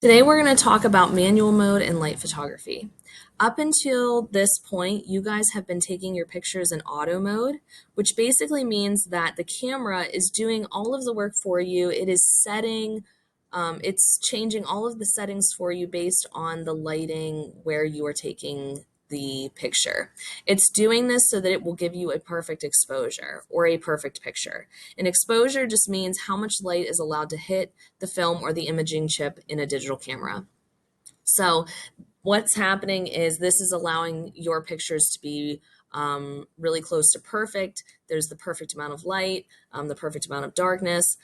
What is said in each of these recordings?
Today we're going to talk about manual mode and light photography. Up until this point, you guys have been taking your pictures in auto mode, which basically means that the camera is doing all of the work for you. It is it's changing all of the settings for you based on the lighting where you are taking the picture. It's doing this so that it will give you a perfect exposure or a perfect picture. An exposure just means how much light is allowed to hit the film or the imaging chip in a digital camera. So what's happening is this is allowing your pictures to be really close to perfect. There's the perfect amount of light, the perfect amount of darkness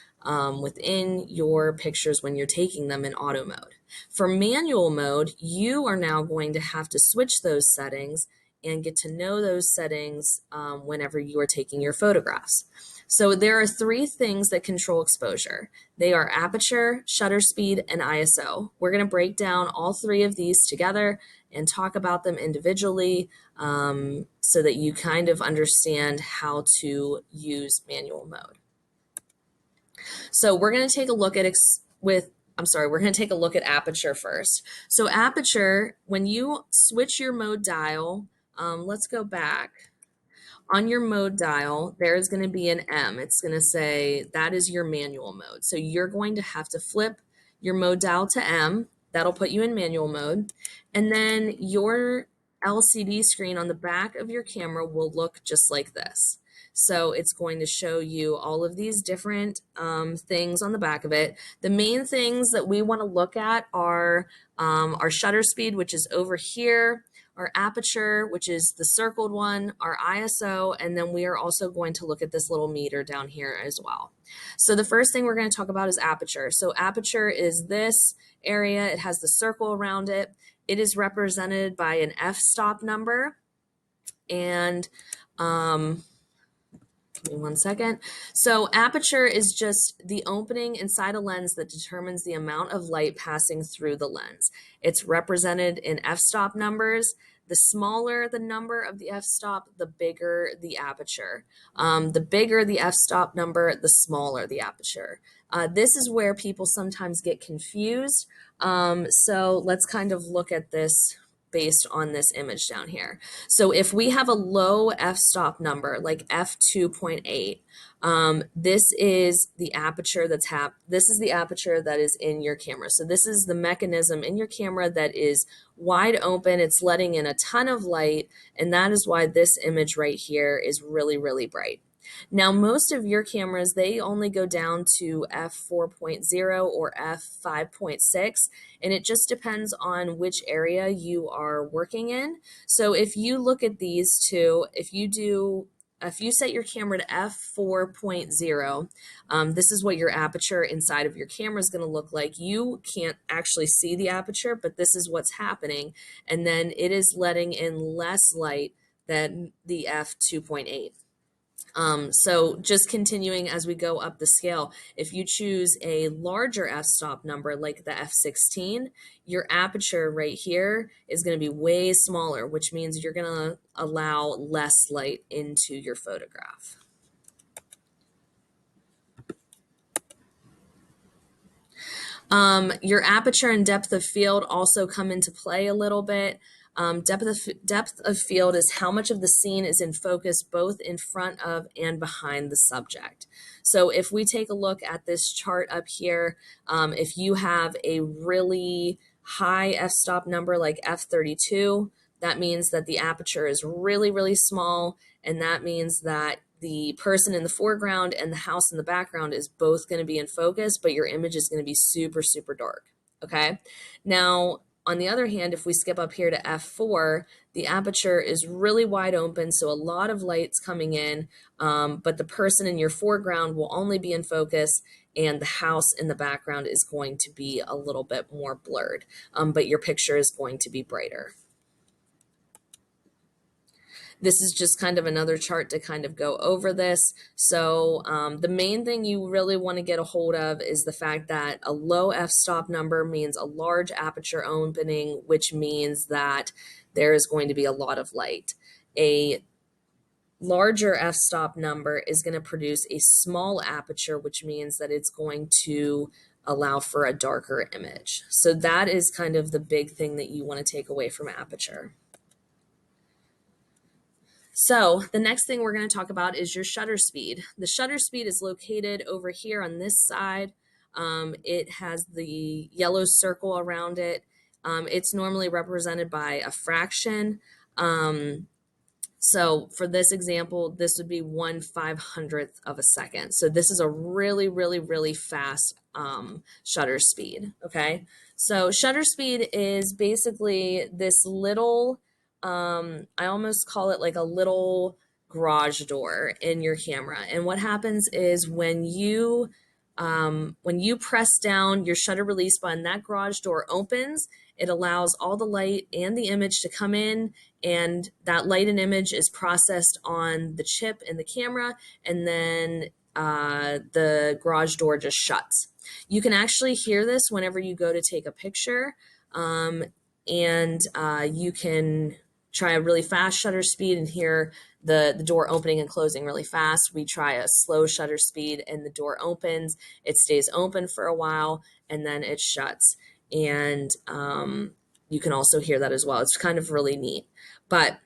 within your pictures when you're taking them in auto mode. For manual mode, you are now going to have to switch those settings and get to know those settings whenever you are taking your photographs. So there are three things that control exposure. They are aperture, shutter speed, and ISO. We're going to break down all three of these together and talk about them individually so that you kind of understand how to use manual mode. So we're going to take a look at we're going to take a look at aperture first. So aperture, when you switch your mode dial, let's go back. On your mode dial, there is going to be an M. It's going to say that is your manual mode. So you're going to have to flip your mode dial to M. That'll put you in manual mode. And then your LCD screen on the back of your camera will look just like this. So it's going to show you all of these different things on the back of it. The main things that we want to look at are our shutter speed, which is over here, our aperture, which is the circled one, our ISO, and then we are also going to look at this little meter down here as well. So the first thing we're going to talk about is aperture. So aperture is this area. It has the circle around it. It is represented by an f-stop number. And give me 1 second. So aperture is just the opening inside a lens that determines the amount of light passing through the lens. It's represented in f-stop numbers. The smaller the number of the f-stop, the bigger the aperture. The bigger the f-stop number, the smaller the aperture. This is where people sometimes get confused. So let's kind of look at this based on this image down here. So if we have a low f-stop number like f2.8, this is the aperture this is the aperture that is in your camera. So this is the mechanism in your camera that is wide open. It's letting in a ton of light, and that is why this image right here is really, really bright. Now, most of your cameras, they only go down to f4.0 or f5.6, and it just depends on which area you are working in. So if you look at these two, if you set your camera to f4.0, this is what your aperture inside of your camera is going to look like. You can't actually see the aperture, but this is what's happening, and then it is letting in less light than the f2.8. So just continuing as we go up the scale, if you choose a larger f-stop number like the f16, your aperture right here is going to be way smaller, which means you're going to allow less light into your photograph. Your aperture and depth of field also come into play a little bit. Depth of field is how much of the scene is in focus both in front of and behind the subject. So if we take a look at this chart up here, if you have a really high f-stop number like f32, that means that the aperture is really, really small, and that means that the person in the foreground and the house in the background is both going to be in focus, but your image is going to be super, super dark. Okay. Now, on the other hand, if we skip up here to f4, the aperture is really wide open, so a lot of light's coming in, but the person in your foreground will only be in focus, and the house in the background is going to be a little bit more blurred, but your picture is going to be brighter. This is just kind of another chart to kind of go over this. So the main thing you really want to get a hold of is the fact that a low f-stop number means a large aperture opening, which means that there is going to be a lot of light. A larger f-stop number is going to produce a small aperture, which means that it's going to allow for a darker image. So that is kind of the big thing that you want to take away from aperture. So the next thing we're going to talk about is your shutter speed. The shutter speed is located over here on this side. It has the yellow circle around it. It's normally represented by a fraction. So for this example, this would be 1/500th of a second. So this is a really, really, really fast shutter speed. Okay. So shutter speed is basically this little, I almost call it like a little garage door in your camera. And what happens is when you press down your shutter release button, that garage door opens. It allows all the light and the image to come in, and that light and image is processed on the chip in the camera, and then the garage door just shuts. You can actually hear this whenever you go to take a picture, and you can try a really fast shutter speed and hear the door opening and closing really fast. We try a slow shutter speed and the door opens, it stays open for a while, and then it shuts. And you can also hear that as well. It's kind of really neat. But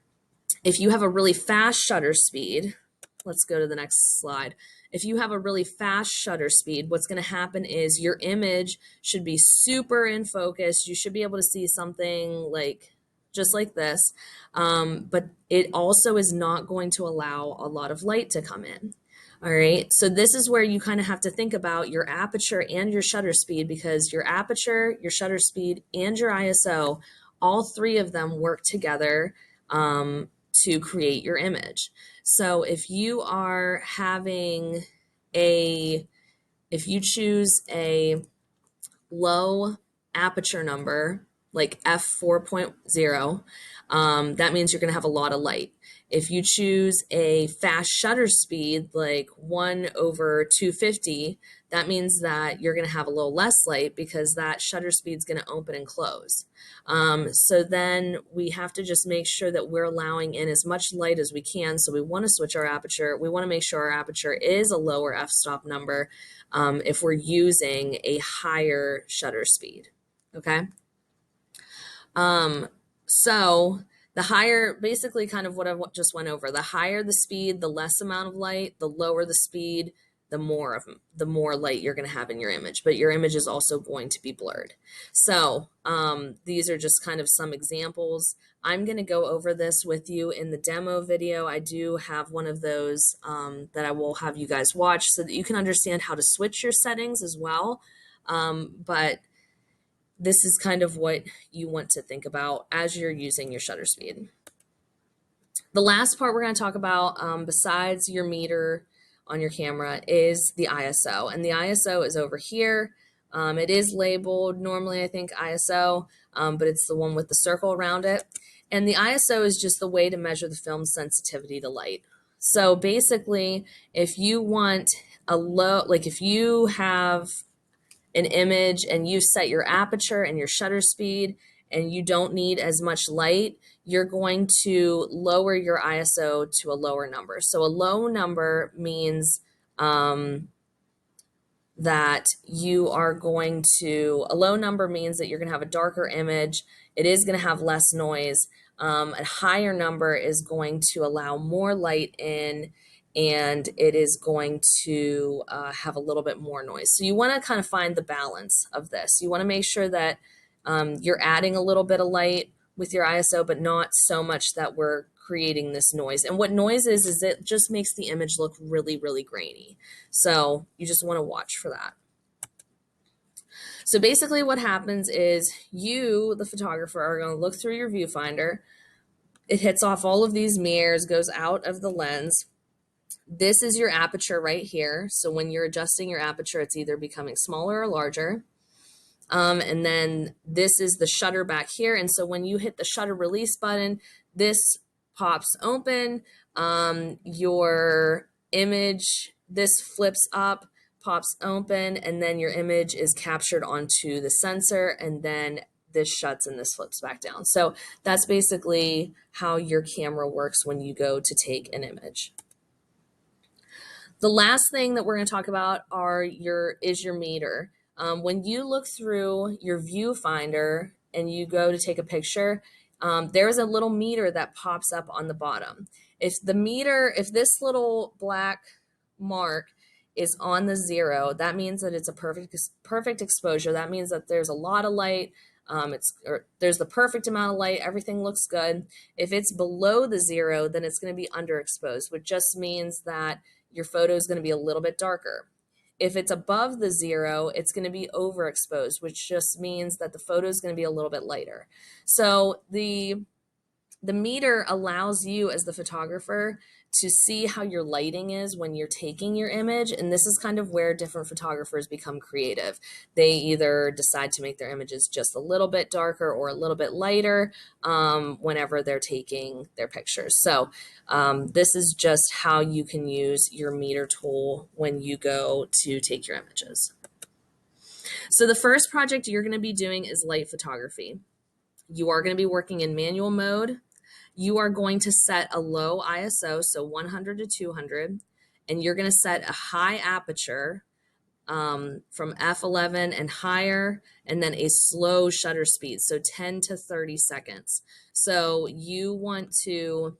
if you have a really fast shutter speed, let's go to the next slide. If you have a really fast shutter speed, what's going to happen is your image should be super in focus. You should be able to see something like just like this, but it also is not going to allow a lot of light to come in. All right, so this is where you kind of have to think about your aperture and your shutter speed, because your aperture, your shutter speed, and your ISO, all three of them work together to create your image. So if you are having if you choose a low aperture number, like f4.0, that means you're going to have a lot of light. If you choose a fast shutter speed, like 1/250, that means that you're going to have a little less light because that shutter speed is going to open and close. So then we have to just make sure that we're allowing in as much light as we can. So we want to switch our aperture. We want to make sure our aperture is a lower f-stop number if we're using a higher shutter speed. Okay. So the higher, basically kind of what I just went over, the higher the speed, the less amount of light, the lower the speed, the more light you're going to have in your image, but your image is also going to be blurred. So these are just kind of some examples. I'm going to go over this with you in the demo video. I do have one of those that I will have you guys watch so that you can understand how to switch your settings as well. But this is kind of what you want to think about as you're using your shutter speed. The last part we're going to talk about, besides your meter on your camera, is the ISO. And the ISO is over here. It is labeled normally, I think, ISO, but it's the one with the circle around it. And the ISO is just the way to measure the film's sensitivity to light. So basically, if you want a low, like if you have an image and you set your aperture and your shutter speed and you don't need as much light, you're going to lower your ISO to a lower number. So a low number means that you are going to, a low number means that you're going to have a darker image. It is going to have less noise. A higher number is going to allow more light in, and it is going to have a little bit more noise. So you want to kind of find the balance of this. You want to make sure that you're adding a little bit of light with your ISO, but not so much that we're creating this noise. And what noise is it just makes the image look really, really grainy. So you just want to watch for that. So basically what happens is you, the photographer, are going to look through your viewfinder. It hits off all of these mirrors, goes out of the lens. This is your aperture right here. So when you're adjusting your aperture, it's either becoming smaller or larger. And then this is the shutter back here. And so when you hit the shutter release button, this pops open. Your image, this flips up, pops open, and then your image is captured onto the sensor, and then this shuts and this flips back down. So that's basically how your camera works when you go to take an image. The last thing that we're going to talk about is your meter. When you look through your viewfinder and you go to take a picture, there's a little meter that pops up on the bottom. If this little black mark is on the 0, that means that it's a perfect exposure. That means that there's a lot of light. There's the perfect amount of light. Everything looks good. If it's below the 0, then it's going to be underexposed, which just means that your photo is going to be a little bit darker. If it's above the 0, it's going to be overexposed, which just means that the photo is going to be a little bit lighter. So the meter allows you as the photographer to see how your lighting is when you're taking your image. And this is kind of where different photographers become creative. They either decide to make their images just a little bit darker or a little bit lighter whenever they're taking their pictures. So this is just how you can use your meter tool when you go to take your images. So the first project you're going to be doing is light photography. You are going to be working in manual mode. You are going to set a low ISO, so 100 to 200, and you're going to set a high aperture from f11 and higher, and then a slow shutter speed, so 10 to 30 seconds. So you want to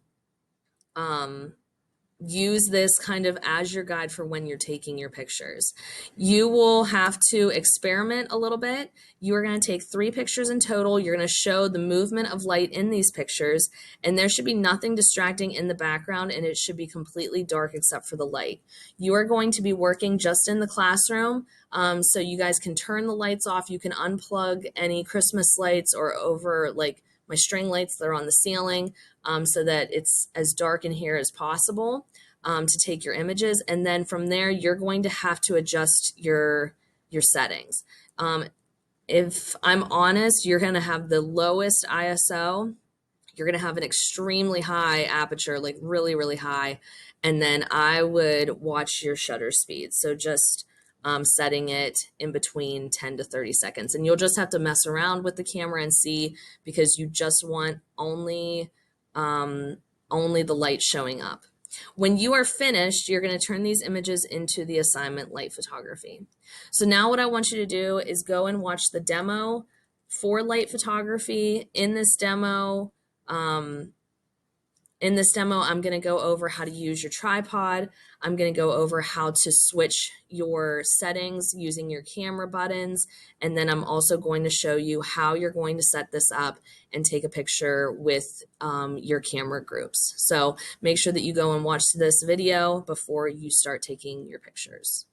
use this kind of as your guide for when you're taking your pictures. You will have to experiment a little bit. You are going to take 3 pictures in total. You're going to show the movement of light in these pictures, and there should be nothing distracting in the background, and it should be completely dark except for the light. You are going to be working just in the classroom, so you guys can turn the lights off. You can unplug any Christmas lights or over like my string lights that are on the ceiling, so that it's as dark in here as possible to take your images. And then from there, you're going to have to adjust your settings. If I'm honest, you're going to have the lowest ISO. You're going to have an extremely high aperture, like really, really high. And then I would watch your shutter speed. So just setting it in between 10 to 30 seconds. And you'll just have to mess around with the camera and see, because you just want only the light showing up. When you are finished, you're going to turn these images into the assignment light photography. So now what I want you to do is go and watch the demo for light photography. In this demo, I'm going to go over how to use your tripod. I'm going to go over how to switch your settings using your camera buttons. And then I'm also going to show you how you're going to set this up and take a picture with your camera groups. So make sure that you go and watch this video before you start taking your pictures.